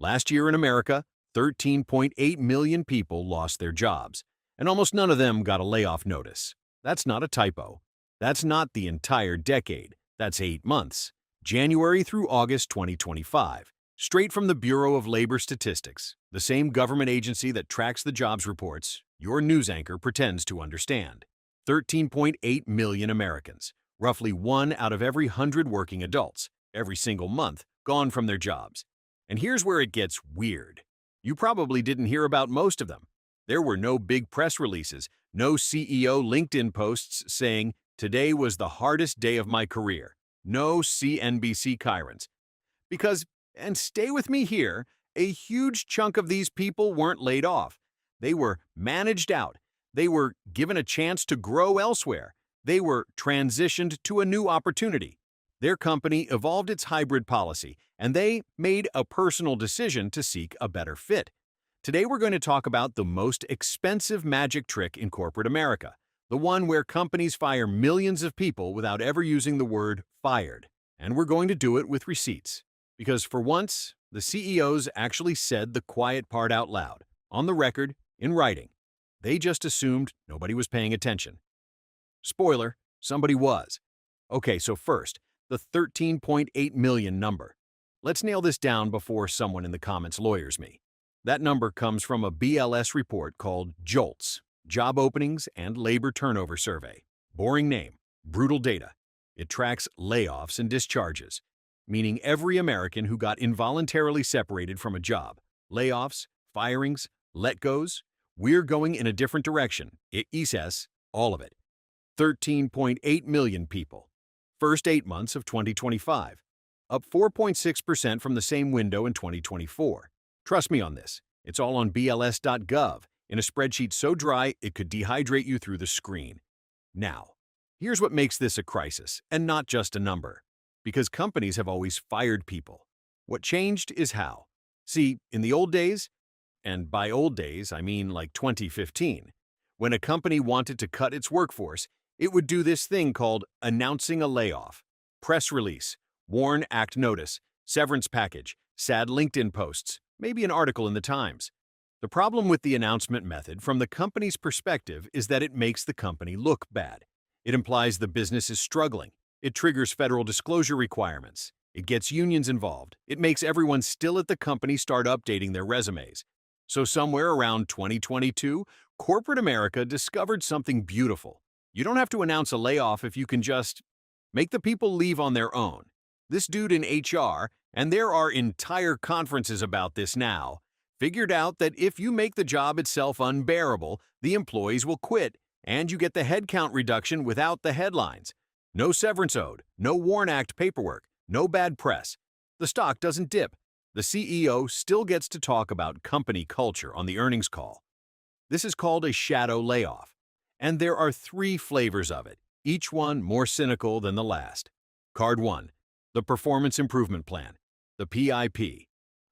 Last year in America, 13.8 million people lost their jobs, and almost none of them got a layoff notice. That's not a typo. That's not the entire decade. That's 8 months. January through August 2025. Straight from the Bureau of Labor Statistics, the same government agency that tracks the jobs reports, your news anchor pretends to understand. 13.8 million Americans, roughly 1 out of every 100 working adults, every single month, gone from their jobs. And here's where it gets weird. You probably didn't hear about most of them. There were no big press releases, no CEO LinkedIn posts saying, "Today was the hardest day of my career." No CNBC chirons. Because, and stay with me here, a huge chunk of these people weren't laid off. They were managed out. They were given a chance to grow elsewhere. They were transitioned to a new opportunity. Their company evolved its hybrid policy, and they made a personal decision to seek a better fit. Today we're going to talk about the most expensive magic trick in corporate America, the one where companies fire millions of people without ever using the word fired. And we're going to do it with receipts. Because for once, the CEOs actually said the quiet part out loud, on the record, in writing. They just assumed nobody was paying attention. Spoiler, somebody was. Okay, so first, the 13.8 million number. Let's nail this down before someone in the comments lawyers me. That number comes from a BLS report called JOLTS, Job Openings and Labor Turnover Survey. Boring name, brutal data. It tracks layoffs and discharges, meaning every American who got involuntarily separated from a job. Layoffs, firings, let-goes. We're going in a different direction. It says all of it. 13.8 million people. First 8 months of 2025. Up 4.6% from the same window in 2024. Trust me on this. It's all on BLS.gov, in a spreadsheet so dry it could dehydrate you through the screen. Now, here's what makes this a crisis, and not just a number. Because companies have always fired people. What changed is how. See, in the old days, and by old days I mean like 2015, when a company wanted to cut its workforce, it would do this thing called announcing a layoff. Press release, WARN Act notice, severance package, sad LinkedIn posts, maybe an article in the Times. The problem with the announcement method from the company's perspective is that it makes the company look bad. It implies the business is struggling. It triggers federal disclosure requirements. It gets unions involved. It makes everyone still at the company start updating their resumes. So somewhere around 2022, corporate America discovered something beautiful. You don't have to announce a layoff if you can just make the people leave on their own. This dude in HR, and there are entire conferences about this now, figured out that if you make the job itself unbearable, the employees will quit, and you get the headcount reduction without the headlines. No severance owed, no WARN Act paperwork, no bad press. The stock doesn't dip. The CEO still gets to talk about company culture on the earnings call. This is called a shadow layoff. And there are 3 flavors of it, each one more cynical than the last. Card 1, the Performance Improvement Plan, the PIP.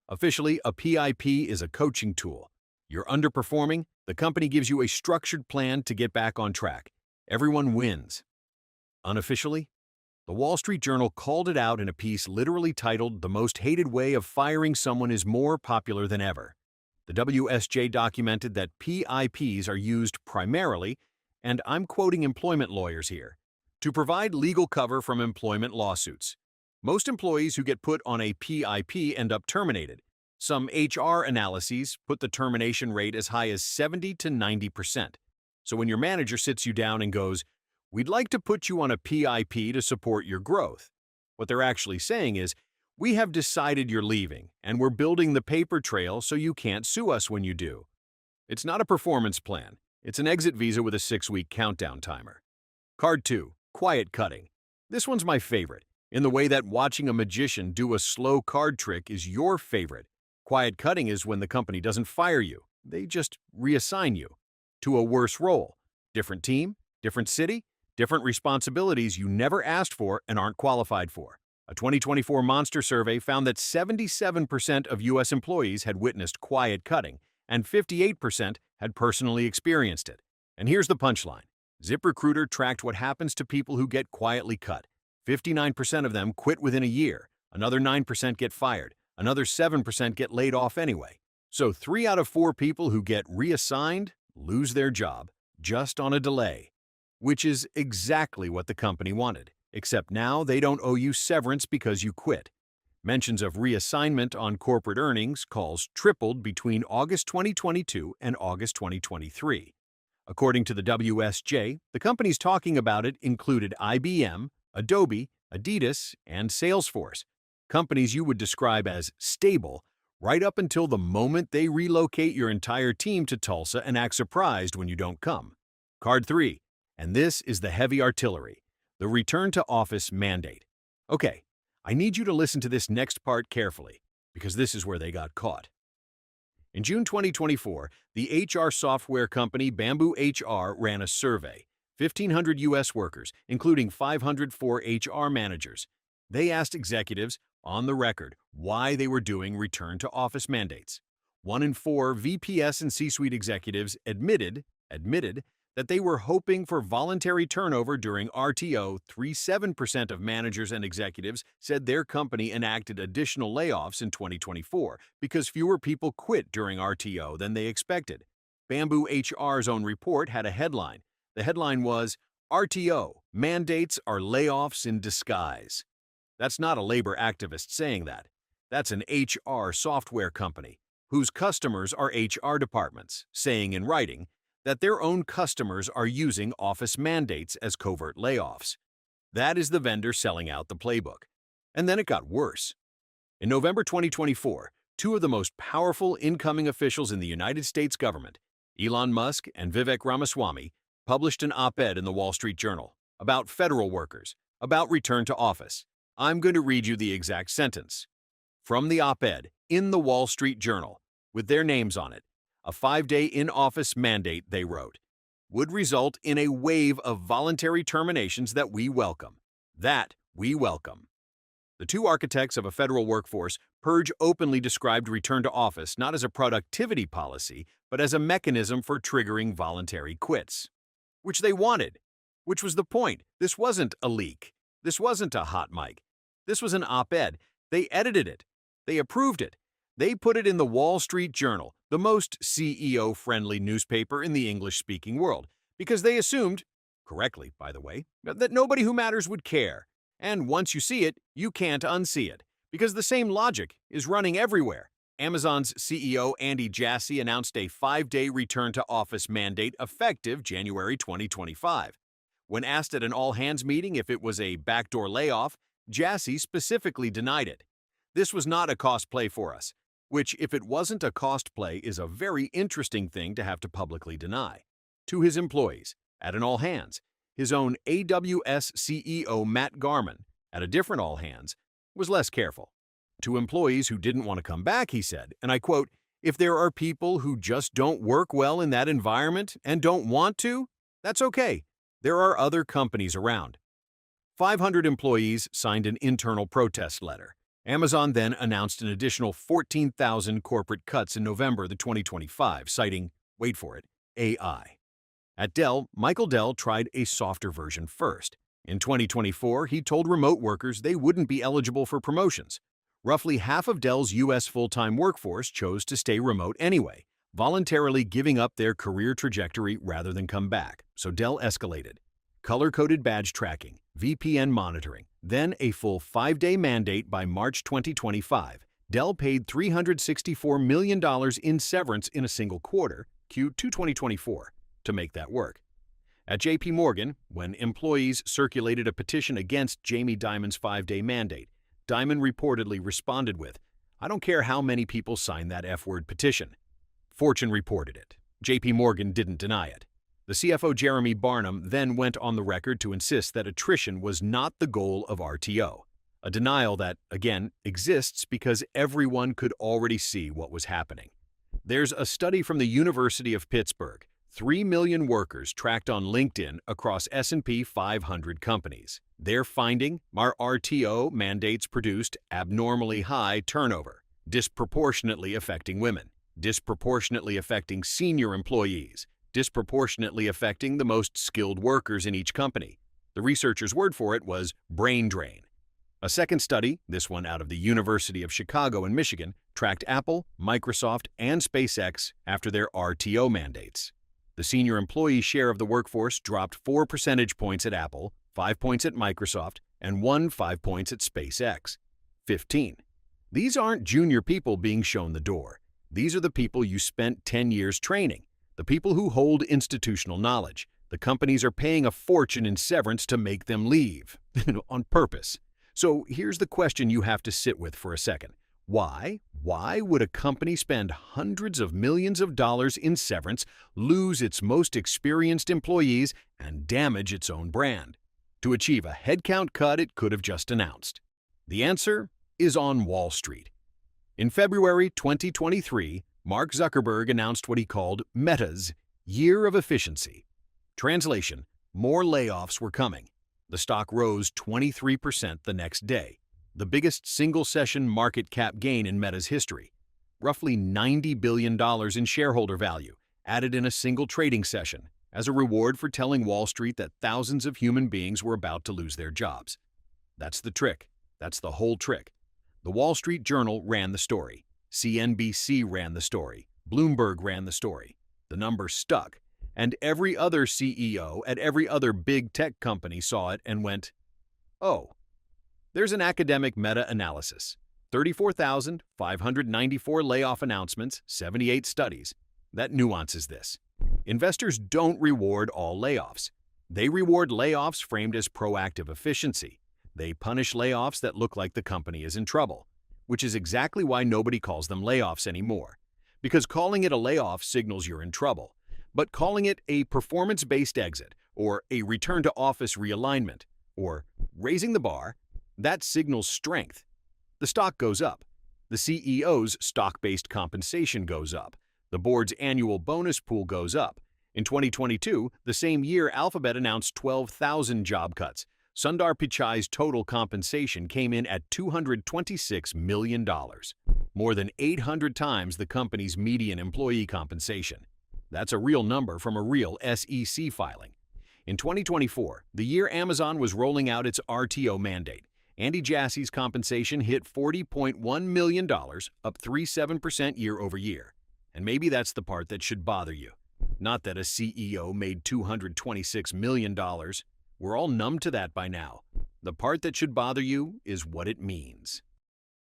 Officially, a PIP is a coaching tool. You're underperforming, the company gives you a structured plan to get back on track. Everyone wins. Unofficially, the Wall Street Journal called it out in a piece literally titled "The Most Hated Way of Firing Someone is More Popular Than Ever." The WSJ documented that PIPs are used primarily, and I'm quoting employment lawyers here, to provide legal cover from employment lawsuits. Most employees who get put on a PIP end up terminated. Some HR analyses put the termination rate as high as 70 to 90%. So when your manager sits you down and goes, "We'd like to put you on a PIP to support your growth," what they're actually saying is, "We have decided you're leaving, and we're building the paper trail so you can't sue us when you do." It's not a performance plan. It's an exit visa with a 6-week countdown timer. Card 2, quiet cutting. This one's my favorite, in the way that watching a magician do a slow card trick is your favorite. Quiet cutting is when the company doesn't fire you. They just reassign you to a worse role. Different team, different city, different responsibilities you never asked for and aren't qualified for. A 2024 Monster survey found that 77% of U.S. employees had witnessed quiet cutting, and 58% had personally experienced it. And here's the punchline. ZipRecruiter tracked what happens to people who get quietly cut. 59% of them quit within a year. Another 9% get fired. Another 7% get laid off anyway. So 3 out of 4 people who get reassigned lose their job just on a delay, which is exactly what the company wanted, except now they don't owe you severance because you quit. Mentions of reassignment on corporate earnings calls tripled between August 2022 and August 2023. According to the WSJ, the companies talking about it included IBM, Adobe, Adidas, and Salesforce, companies you would describe as stable right up until the moment they relocate your entire team to Tulsa and act surprised when you don't come. Card 3, and this is the heavy artillery, the return to office mandate. Okay, I need you to listen to this next part carefully, because this is where they got caught. In June 2024, the HR software company Bamboo HR ran a survey, 1,500 U.S. workers, including 504 HR managers. They asked executives, on the record, why they were doing return-to-office mandates. 1 in 4 VPS and C-suite executives admitted that they were hoping for voluntary turnover during RTO. 37% of managers and executives said their company enacted additional layoffs in 2024 because fewer people quit during RTO than they expected. Bamboo HR's own report had a headline. The headline was, RTO, mandates are layoffs in disguise. That's not a labor activist saying that. That's an HR software company whose customers are HR departments, saying in writing that their own customers are using office mandates as covert layoffs. That is the vendor selling out the playbook. And then it got worse. In November 2024, 2 of the most powerful incoming officials in the United States government, Elon Musk and Vivek Ramaswamy, published an op-ed in the Wall Street Journal about federal workers, about return to office. I'm going to read you the exact sentence. From the op-ed in the Wall Street Journal, with their names on it, a 5-day in-office mandate, they wrote, would result in a wave of voluntary terminations that we welcome. That we welcome. The 2 architects of a federal workforce, Purge openly described return to office not as a productivity policy, but as a mechanism for triggering voluntary quits. Which they wanted. Which was the point. This wasn't a leak. This wasn't a hot mic. This was an op-ed. They edited it. They approved it. They put it in the Wall Street Journal, the most CEO-friendly newspaper in the English-speaking world, because they assumed, correctly by the way, that nobody who matters would care. And once you see it, you can't unsee it, because the same logic is running everywhere. Amazon's CEO Andy Jassy announced a 5-day return-to-office mandate effective January 2025. When asked at an all-hands meeting if it was a backdoor layoff, Jassy specifically denied it. This was not a cost play for us, which, if it wasn't a cost play, is a very interesting thing to have to publicly deny. To his employees, at an all-hands, his own AWS CEO Matt Garman, at a different all-hands, was less careful. To employees who didn't want to come back, he said, and I quote, if there are people who just don't work well in that environment and don't want to, that's okay. There are other companies around. 500 employees signed an internal protest letter. Amazon then announced an additional 14,000 corporate cuts in November 2025, citing, wait for it, AI. At Dell, Michael Dell tried a softer version first. In 2024, he told remote workers they wouldn't be eligible for promotions. Roughly half of Dell's U.S. full-time workforce chose to stay remote anyway, voluntarily giving up their career trajectory rather than come back, so Dell escalated. Color-coded badge tracking, VPN monitoring, then a full 5-day mandate by March 2025. Dell paid $364 million in severance in a single quarter, Q2 2024, to make that work. At JP Morgan, when employees circulated a petition against Jamie Dimon's 5-day mandate, Dimon reportedly responded with, I don't care how many people sign that F-word petition. Fortune reported it. JP Morgan didn't deny it. The CFO Jeremy Barnum then went on the record to insist that attrition was not the goal of RTO, a denial that, again, exists because everyone could already see what was happening. There's a study from the University of Pittsburgh, 3 million workers tracked on LinkedIn across S&P 500 companies. Their finding, our RTO mandates produced abnormally high turnover, disproportionately affecting women, disproportionately affecting senior employees, disproportionately affecting the most skilled workers in each company. The researchers' word for it was brain drain. A second study, this one out of the University of Chicago in Michigan, tracked Apple, Microsoft, and SpaceX after their RTO mandates. The senior employee share of the workforce dropped 4 percentage points at Apple, 5 points at Microsoft, and 5 points at SpaceX. 15. These aren't junior people being shown the door. These are the people you spent 10 years training, the people who hold institutional knowledge. The companies are paying a fortune in severance to make them leave, on purpose. So here's the question you have to sit with for a second. Why? Why would a company spend hundreds of millions of dollars in severance, lose its most experienced employees, and damage its own brand to achieve a headcount cut it could have just announced? The answer is on Wall Street. In February 2023, Mark Zuckerberg announced what he called Meta's Year of Efficiency. Translation: more layoffs were coming. The stock rose 23% the next day, the biggest single-session market cap gain in Meta's history. Roughly $90 billion in shareholder value added in a single trading session as a reward for telling Wall Street that thousands of human beings were about to lose their jobs. That's the trick. That's the whole trick. The Wall Street Journal ran the story. CNBC ran the story. Bloomberg ran the story. The number stuck. And every other CEO at every other big tech company saw it and went, oh. There's an academic meta-analysis. 34,594 layoff announcements, 78 studies. That nuances this. Investors don't reward all layoffs. They reward layoffs framed as proactive efficiency. They punish layoffs that look like the company is in trouble, which is exactly why nobody calls them layoffs anymore. Because calling it a layoff signals you're in trouble. But calling it a performance-based exit, or a return-to-office realignment, or raising the bar, that signals strength. The stock goes up. The CEO's stock-based compensation goes up. The board's annual bonus pool goes up. In 2022, the same year Alphabet announced 12,000 job cuts, Sundar Pichai's total compensation came in at $226 million, more than 800 times the company's median employee compensation. That's a real number from a real SEC filing. In 2024, the year Amazon was rolling out its RTO mandate, Andy Jassy's compensation hit $40.1 million, up 37% year over year. And maybe that's the part that should bother you. Not that a CEO made $226 million. We're all numb to that by now. The part that should bother you is what it means.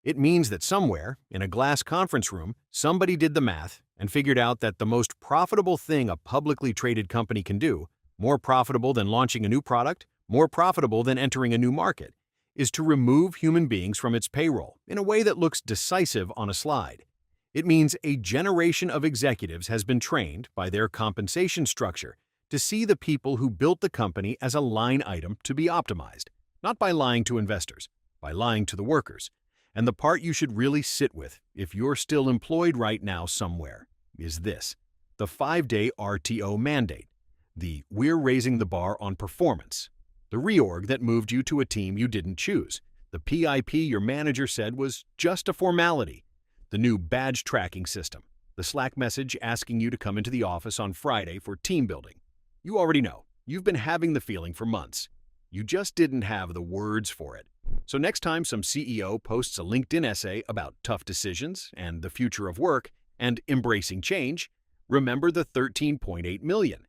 It means that somewhere, in a glass conference room, somebody did the math and figured out that the most profitable thing a publicly traded company can do, more profitable than launching a new product, more profitable than entering a new market, is to remove human beings from its payroll in a way that looks decisive on a slide. It means a generation of executives has been trained by their compensation structure to see the people who built the company as a line item to be optimized, not by lying to investors, by lying to the workers. And the part you should really sit with, if you're still employed right now somewhere, is this: the 5-day RTO mandate, the we're raising the bar on performance, the reorg that moved you to a team you didn't choose, the PIP your manager said was just a formality, the new badge tracking system, the Slack message asking you to come into the office on Friday for team building. You already know. You've been having the feeling for months. You just didn't have the words for it. So next time some CEO posts a LinkedIn essay about tough decisions and the future of work and embracing change, remember the 13.8 million.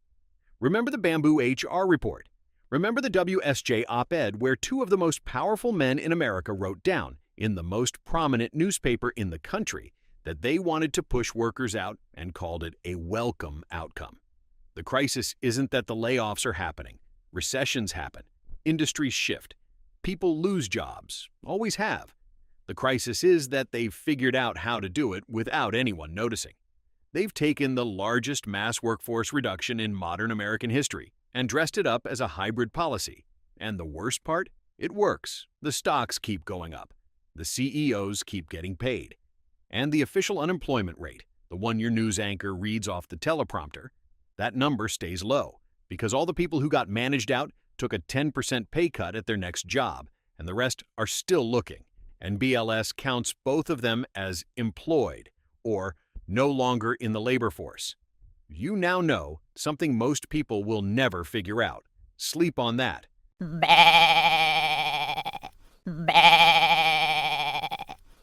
Remember the Bamboo HR report. Remember the WSJ op-ed where two of the most powerful men in America wrote down, in the most prominent newspaper in the country, that they wanted to push workers out and called it a welcome outcome. The crisis isn't that the layoffs are happening. Recessions happen. Industries shift. People lose jobs. Always have. The crisis is that they've figured out how to do it without anyone noticing. They've taken the largest mass workforce reduction in modern American history and dressed it up as a hybrid policy. And the worst part? It works. The stocks keep going up. The CEOs keep getting paid. And the official unemployment rate, the one your news anchor reads off the teleprompter, that number stays low because all the people who got managed out took a 10% pay cut at their next job, and the rest are still looking. And BLS counts both of them as employed, or no longer in the labor force. You now know something most people will never figure out. Sleep on that.